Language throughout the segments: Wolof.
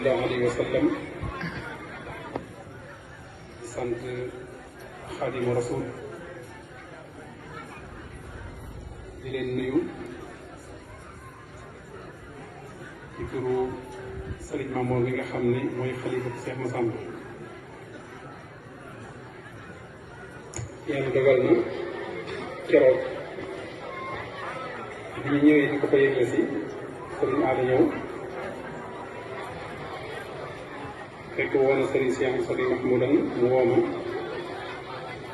sallallahu alayhi wa sallam di sant Xaadimu Rasul di leen nuyu ci turu Sëriñ Mamoor mi nga xam ne mooy xalifa Cheikh Massamba. yàlla dogal na keroog bi ñu ñëwee di ko fa yëgle si sëriñ Aada ñëw fekk woon na sëriñ Cheikh sëriñ Mahmoudan mu woo ma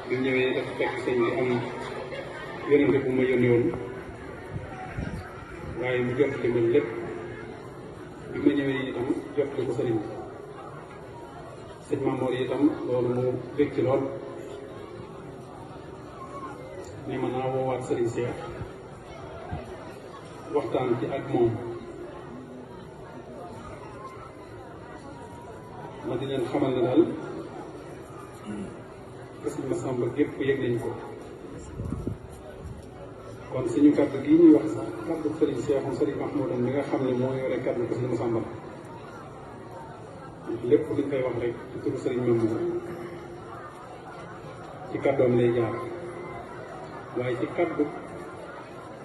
bi ñëwee dafa fekk sëñ bi am yónnante bu ma yónni woon waaye mu jot li ma lépp bi ma ñëwee itam jot li ko sëriñ bi sëñ Mamoor yi itam loolu mu bég ci lool ne ma naa woowaat sëriñ Cheikh waxtaan ci ak moom ma di leen xamal ne daal sëriñ Massamba gépp yëg nañ ko kon suñu kàddu gii ñuy wax sax kàddu sëriñ Cheikh sëriñ Mahmoudan mi nga xam ne moo yore kàddu ko sëriñ Massamba lépp luñ koy wax rek ci turu sëriñ Mamour ci kàddoom lay jaar waaye ci kàddu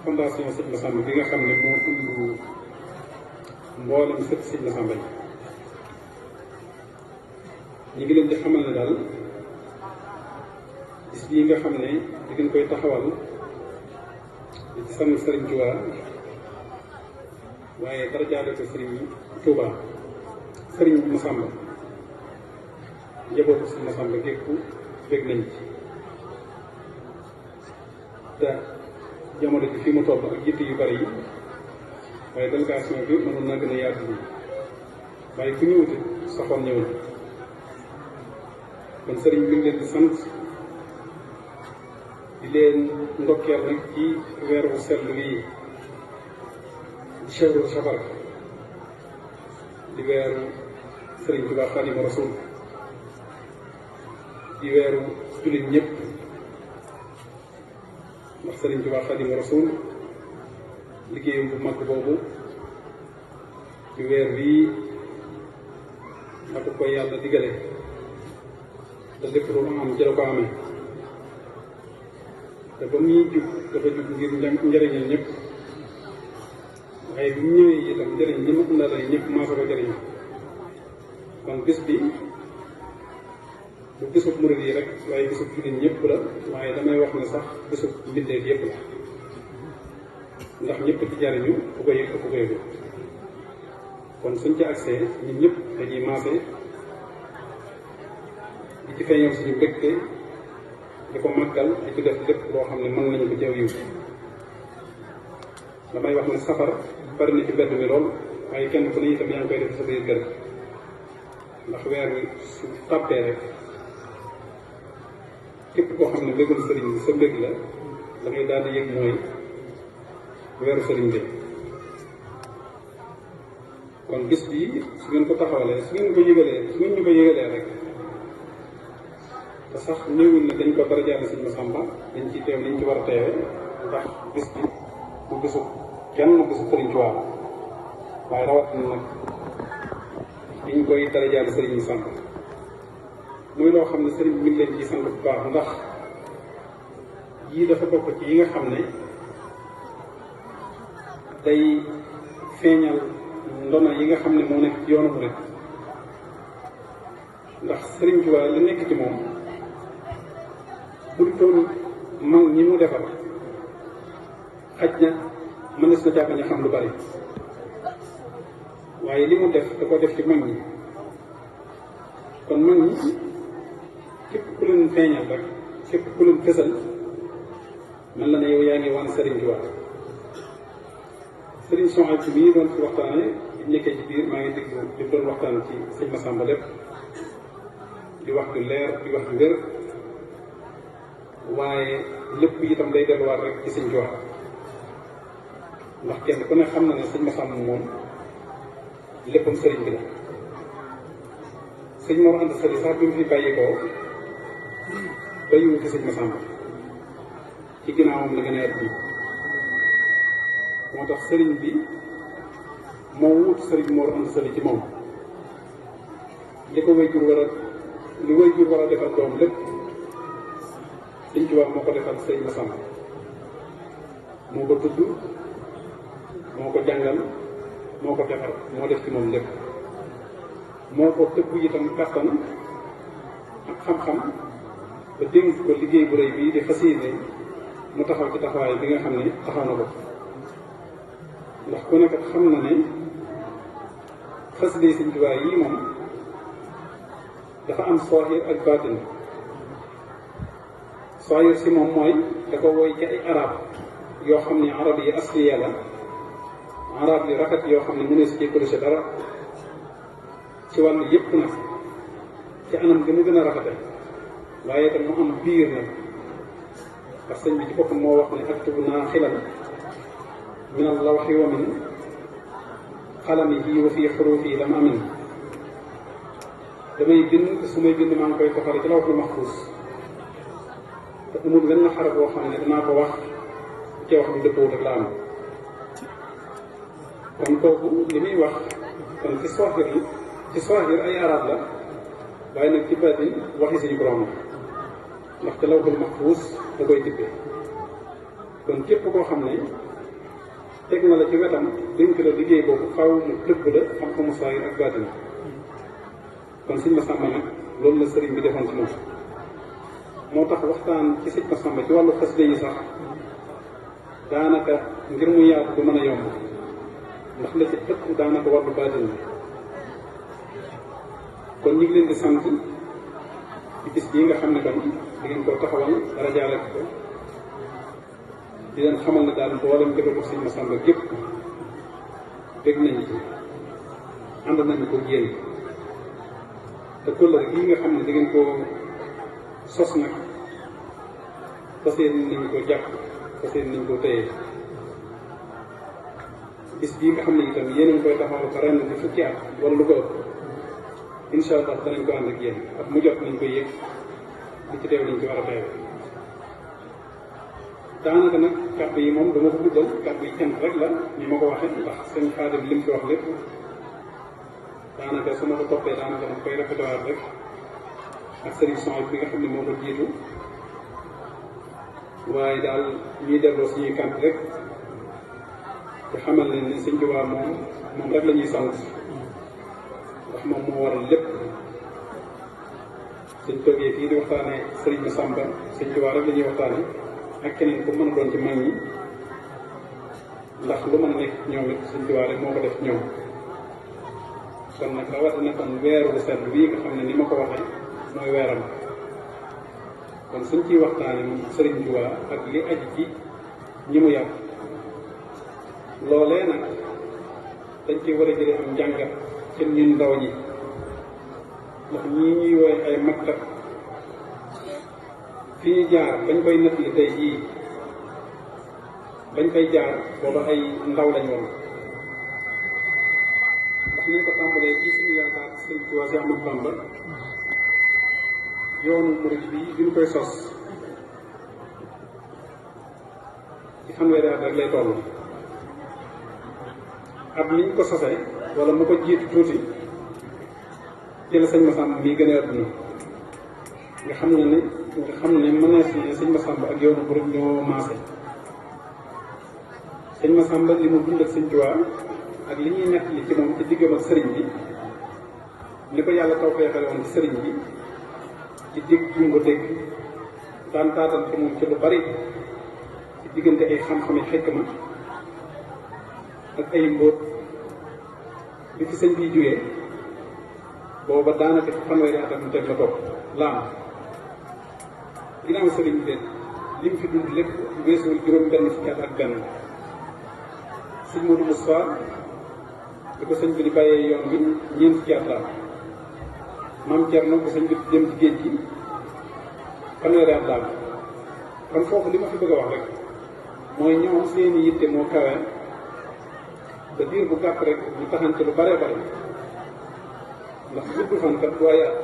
fondation Sëñ Massamba bi nga xam ne moo ëmb mboolem sët Sëñ Massamba yi ñu ngi leen di xamal ne daal bis bii nga xam ne di ngeen koy taxawal di ci sant Sëriñ Tuubaa waaye dara jaale ko Sëriñ Tuubaa Sëriñ Massamba njabootu Sëñ Massamba gépp bég nañ ci te jamono ji fi mu toll ak yitte yu bari yi waaye délégation bi mënoon na gën a yaatu bi waaye ku ñëwuti saxoon ñëw na kon sëriñ bi ngi leen di sant di leen ndokkeel nag ci weer wu sell wii di shahru safar di weeru sëriñ Tuubaa Xaadimu Rasuul di weeru jullit ñëpp ndax sëriñ Tuubaa Xaadimu Rasuul liggéeyam bu mag boobu ci weer bii ak koy yàlla digale te lépp lu mu am jëla ko amee te ba muy jub dafa jub ngir njëriñal ñëpp waaye bi mu ñëwee itam njëriñ ñi ma ëndalay ñëpp maasa ko jëriñ kon bis bi bu bisub murid yi rek waaye bisub jullit ñëpp la waaye damay wax ne sax bisub mbindeef yëpp la ndax ñëpp ci jariñu ku ko yëg ku ko yëgu kon suñ ci accès ñun ñëpp dañuy maase di ci feeñal suñu mbégte di ko màggal di ci def lépp loo xam ne mën nañu ko jaww yiw damay wax ne safar bari na ci mbedd mi lool waaye kenn ku ne itam yaa ngi koy def sa biir kër ndax weer wi su tàppee rek képp koo xam ne mbégum sëriñ bi sa mbég la da ngay daal di yëg mooy weeru sëriñ bi kon bis bi su ngeen ko taxawalee su ngeen ko yëgalee su ngeen ñu ko yëgalee rek te sax néewul ne dañ ko dara jaale Sëñ Massamba dañ ci teew liñ ci war a teewe ndax bis bi bu bisu kenn bisu sëriñ Tuubaa waaye rawatina nag liñ koy dara jaale Sëriñ Massamba muy loo xam ne sëriñ bi mi ngi leen ci sant bu baax ndax yii dafa bokk ci yi nga xam ne day feeñal ndono yi nga xam ne moo nekk ci yoonu murid ndax Sëriñ Tuubaa li nekk ci moom bu doon mag ñi mu defar xaj na mënees na caa bañ a xam lu bari waaye li mu def da ko def ci mag ñi kon mag ñi képp ku leen feeñal rek képp ku leen fësal man la ne yow yaa ngi wan Sëriñ Tuubaa Sëriñ Soxna ci bii doon ci waxtaane di nekkee ci biir maa ngi déglu di doon waxtaan ci Sëñ Massamba lépp di wax du leer di wax du wér waaye lépp itam day delluwaat rek ci Sëñ Tuubaa ndax kenn ku ne xam na ne Sëñ Massamba moom léppam sëriñ bi la Sëñ Mor Anta Sali sax bi mu fi bàyyi ko bàyyiwu fi Sëñ Massamba ci ginnaawam la gën a ëpp moo tax sëriñ bi moo wut sëriñ Mor Anta Sali ci moom li ko way jur war a li way jur war a defal doom lépp Sëñ Tuubaa moo ko defal sëñ Massamba moo ko tudd moo ko jàngal moo ko defar moo def ci moom lépp moo ko tëbb itam kàttan ak xam-xam ba dénk ko liggéey bu rëy bii di fas yéene mu taxaw ci taxawaay bi nga xam ne taxaw na ko ndax ku nekk xam na ne xasida Sëñ Tuubaa yii moom dafa am saahir ak baatin saahir si moom mooy da ko woy ci ay arab yoo xam ne arab yi asliya la arab yu rafet yoo xam ne mu ne si ci corrigé dara ci wàllu yëpp nag ci anam gi mu gën a rafete waaye itam mu am biir nag ndax sëñ bi ci boppam moo wax ne aktubu naa xilal min al-lawhi wa min xalamihi wa fii xuruufi lam amin damay bind su may bind maa ngi koy toxale ci lawhul mahfuus te amul benn xarab boo xam ne danaa ko wax ci wax lu dëppoo rek la am kon kooku li muy wax kon ci saahir ay arab la waaye nag ci baatin waxi suñu borom ndax ci lawhul mahfuus da koy tibbee kon képp koo xam ne teg na la ci wetam dénk la liggéey boobu faaw mu dëgg la xam-xamu saahir ak baatin kon Sëñ Massamba nag loolu la sëriñ bi defoon ci moom moo tax waxtaan ci Sëñ Massamba ci wàllu xasida yi sax daanaka ngir mu yaatu du mën a yomb ndax la ci ëpp daanaka wàllu baatin bi kon ñu ngi leen di sant ci bis bii nga xam ne kon di ngeen koo taxawal dara jaarale ko di leen xamal ne daal mboolem defal Sëñ Massamba gépp dégg nañu ci ànd nañu ko yéen te kóllëre gii nga xam ne da ngeen koo sos nag fas yéene nañu ko jàpp fas yéene nañu ko téye bis bii nga xam ne itam yéen a ngi koy taxawal ko ren di fukki at wala lu ko ëpp incha allah danañ ko ànd ak yéen ak mu jot nañ koy yëg di ci teew nañ ci war a teew daanaka nag kàddu yi moom dama ko guddal kàddu yi cant rek la ni ma ko waxee ndax sëñ Xaadim lim ci wax lépp daanaka su ma ko toppee daanaka dama koy répétéwaat rek ak sëriñ son bi nga xam ne moo ko jiitu waaye daal ñuy delloo suñuy kànt rek te xamal leen ne Sëñ Tuubaa moom rek la ñuy sant ndax moom moo waral lépp suñ toogee fii di waxtaane sëriñ Massamba Sëñ Tuubaa rek la ñuy waxtaane ak keneen ku mën a doon ci mag ñi ndax lu mën a nekk ñoom it Sëñ Tuubaa rek moo ko def ñoom kon nag rawatina kon weeru bu sedd bii nga xam ne ni ma ko waxee mooy weeram kon suñ ciy waxtaane moom sëriñ Tuubaa ak li aju ci ñi mu yàpp loolee nag dañ ci war a jëlee am njàngat ci ñun ndaw ñi ndax ñii ñuy woy ay maktab fi ñu jaar bañ koy nett li tey jii bañ koy jaar booba ay ndaw lañ woon ndax ñu ko tàmbalee ci suñu yaakaar sëriñ Tuubaa si Ahmadu Bamba yoonu murid bi ñu koy sos ci fanweeri at rek lay toll at liñ ko sosee wala mu ko jiitu tuuti ci la Sëñ Massamba mii gën a adduna nga xam ne mënees ne Sëñ Massamba ak yoonu murid ñoo maase Sëñ Massamba li mu dund ak Sëñ Tuubaa ak li ñuy nekk li ci moom ci diggam ak sëriñ bi li ko yàlla tawfeexale woon ci sëriñ bi ci dégg ñu ko dégg daan taatal ci moom ci lu bari ci diggante ay xam-xami xikma ak ay mbóot bi fi sëñ bi jógee booba daanaka ci fanweeri at ak mu teg la topp laam ginnaaw sëriñ bi li mu fi dund lépp weesuwul juróom benn fukki at ak benn sëñ Modou Moustapha di ko sëñ bi di bàyyee yoon bi ñeent fukki at la maam Thierno bu sëñ bi dem ci géej gi fanweeri at daal kon foofu li ma fi bëgg a wax rek mooy ñoom seeni yitte moo kawe ba diir bu gàtt rek ñu taxante lu bare bare ndax gudd fan kat waaye at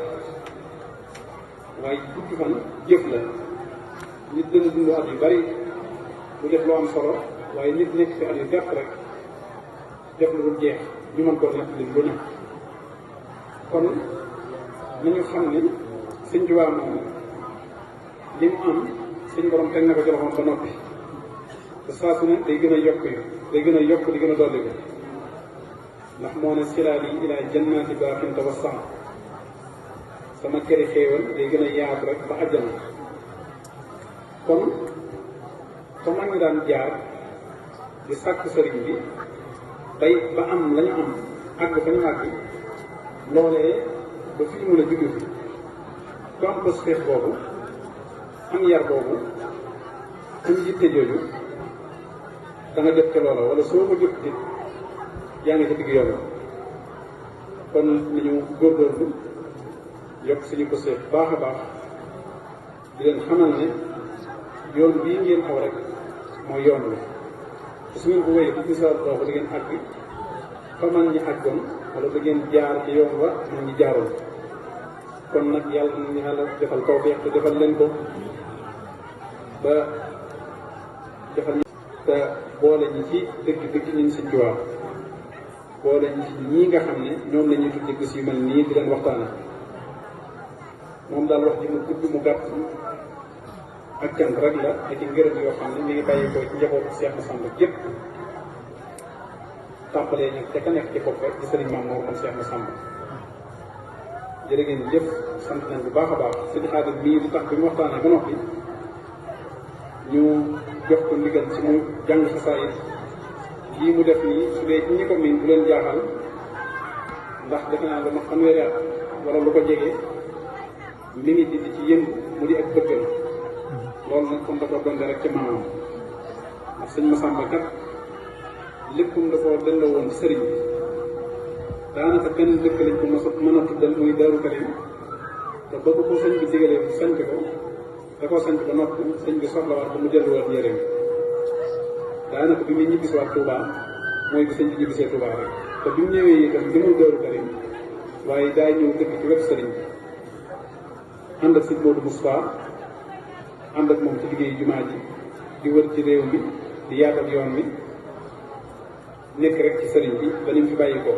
waaye gudd fan jëf la nit dana dund at yu bari bu def lu am solo waaye nit nekk fi at yu gàtt rek def lu dul jeex ñu mën koo nekk li lu nekk kon nañu xam ne Sëñ Tuubaa moom li mu am suñ borom teg na ko ci loxoom ba noppi te saa su ne day gën a yokk day gën a yokk di gën a dolli ko ndax moo ne silaali ilaa jannaati baaxin tawassaa sama këri xéewal day gën a yaatu rek ba àjjana kon fa mag ñi daan jaar di sàkku sëriñ bi tey ba am la ñu am àgg fa ñu àgg loolee ba fi ñu mën a juddu fi ku am pëstéef boobu am yar boobu am yitte jooju da nga jot ca loola wala soo ko jot it yaa ngi ci digg yoon kon nañu góorgóorlu yokk suñu pëstéef baax a baax di leen xamal ne yoon bii ngeen aw rek mooy yoon wi te su ngeen ko wéyee bu gisaa doo di ngeen àgg fa man ñi àggoon wala da ngeen jaar ci yoon wa man ñi jaaroon kon nag yàlla nañu yàlla defal tawfeex te defal leen ko ba defal te boole ñi ci dëgg ñun Sëñ Tuubaa boole ñi ci ñii nga xam ne ñoom la ñuy tuddi gis yu mel nii di leen waxtaane moom daal wax ji mu gudd mu gàtt ak cant rek la ak i ngërëm yoo xam ne mi ngi bàyyi ko ci njabootu Cheikh Massamba gépp tàmbalee nag te ka nekk ci bopp rek di sëriñ Maam Mor moom Cheikh Massamba jërë ngeen jëf sant nañ bu baax a baax sëñ Xaadim mii di tax bi mu waxtaanee ba noppi ñu jox ko ndigal ci mu jàng xasaayid lii mu def nii su dee ñi ko miin bu leen jaaxal ndax defe naa dama fanweeri at wala lu ko jege mi ngi di ci yëngu mu di ak bëggal loolu nag comme da ko donte rek ci maamam ndax sëñ Massamba kat léppum da koo delloo woon ci sëriñ bi daanaka benn dëkk lañ ko mën a tuddal muy Daaru Karim te bëgg ko sëñ bi digalee bu sanc ko da koo sanc ba noppi sëñ bi soxlawaat ko mu delluwaat yéreem daanaka bi muy ñibbisiwaat Touba mooy bi sëñ bi ñibbisee Touba rek te bi mu ñëwee itam jëmul Daaru Karim waaye daay ñëw dëkk ci wetu sëriñ bi ànd ak sëñ Modou Moustapha ànd ak moom ci liggéeyu jumaa ji di wër ci réew mi di yaatal yoon wi nekk rek ci sëriñ bi ba ni mu fi bàyyi ko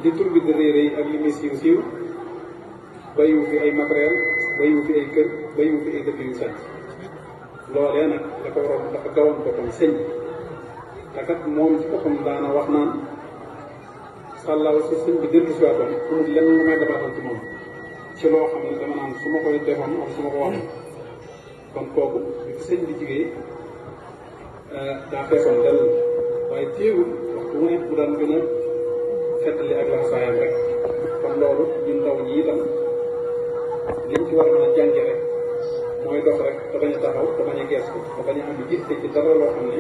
di tur bi di rëy ak li muy siiw siiw bayiwu fi ay matériel bayiwu fi ay kër bayiwu fi ay dëkk yu sañ loolee nag da ko waroon dafa gawoon ko tam sëñ te kat moom ci boppam daana wax naan sàllaaw si sëñ bi dellu si waatoon amul lenn lu may dabaatal ci moom ci loo xam ne dama naan su ma koy defoon am su ma ko waxee kon kooku bi fi sëñ bi jigéen daa feesoon dell waaye téewul waxtu mu ne mu daan gën a fettali ak laxasaayam rek kon loolu ñun ndaw ñi itam liñ ci war a mën a jànge rek mooy dox rek te bañ a taxaw te bañ a geestu te bañ a am yitte ci dara loo xam ne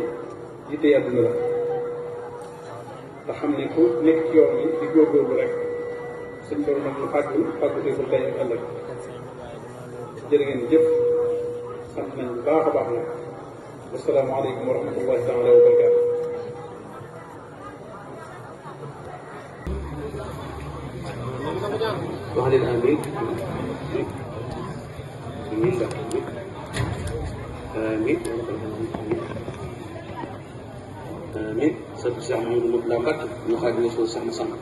yitte àdduna la te xam ne ku nekk ci yoon wi di góorgóorlu rek suñ borom nag lu fàgguteeful tey ak ëllëg jërë ngeen jëf sant nañ bu baax a baax nag wasalaamaaleykum wa rahmatullahi taala wa barakaatu wax leen amiin amiin ndax amiin amiin sant Cheikh Mamadou Moustapha Mbacké ñu xaaj na soo Cheikh Massamba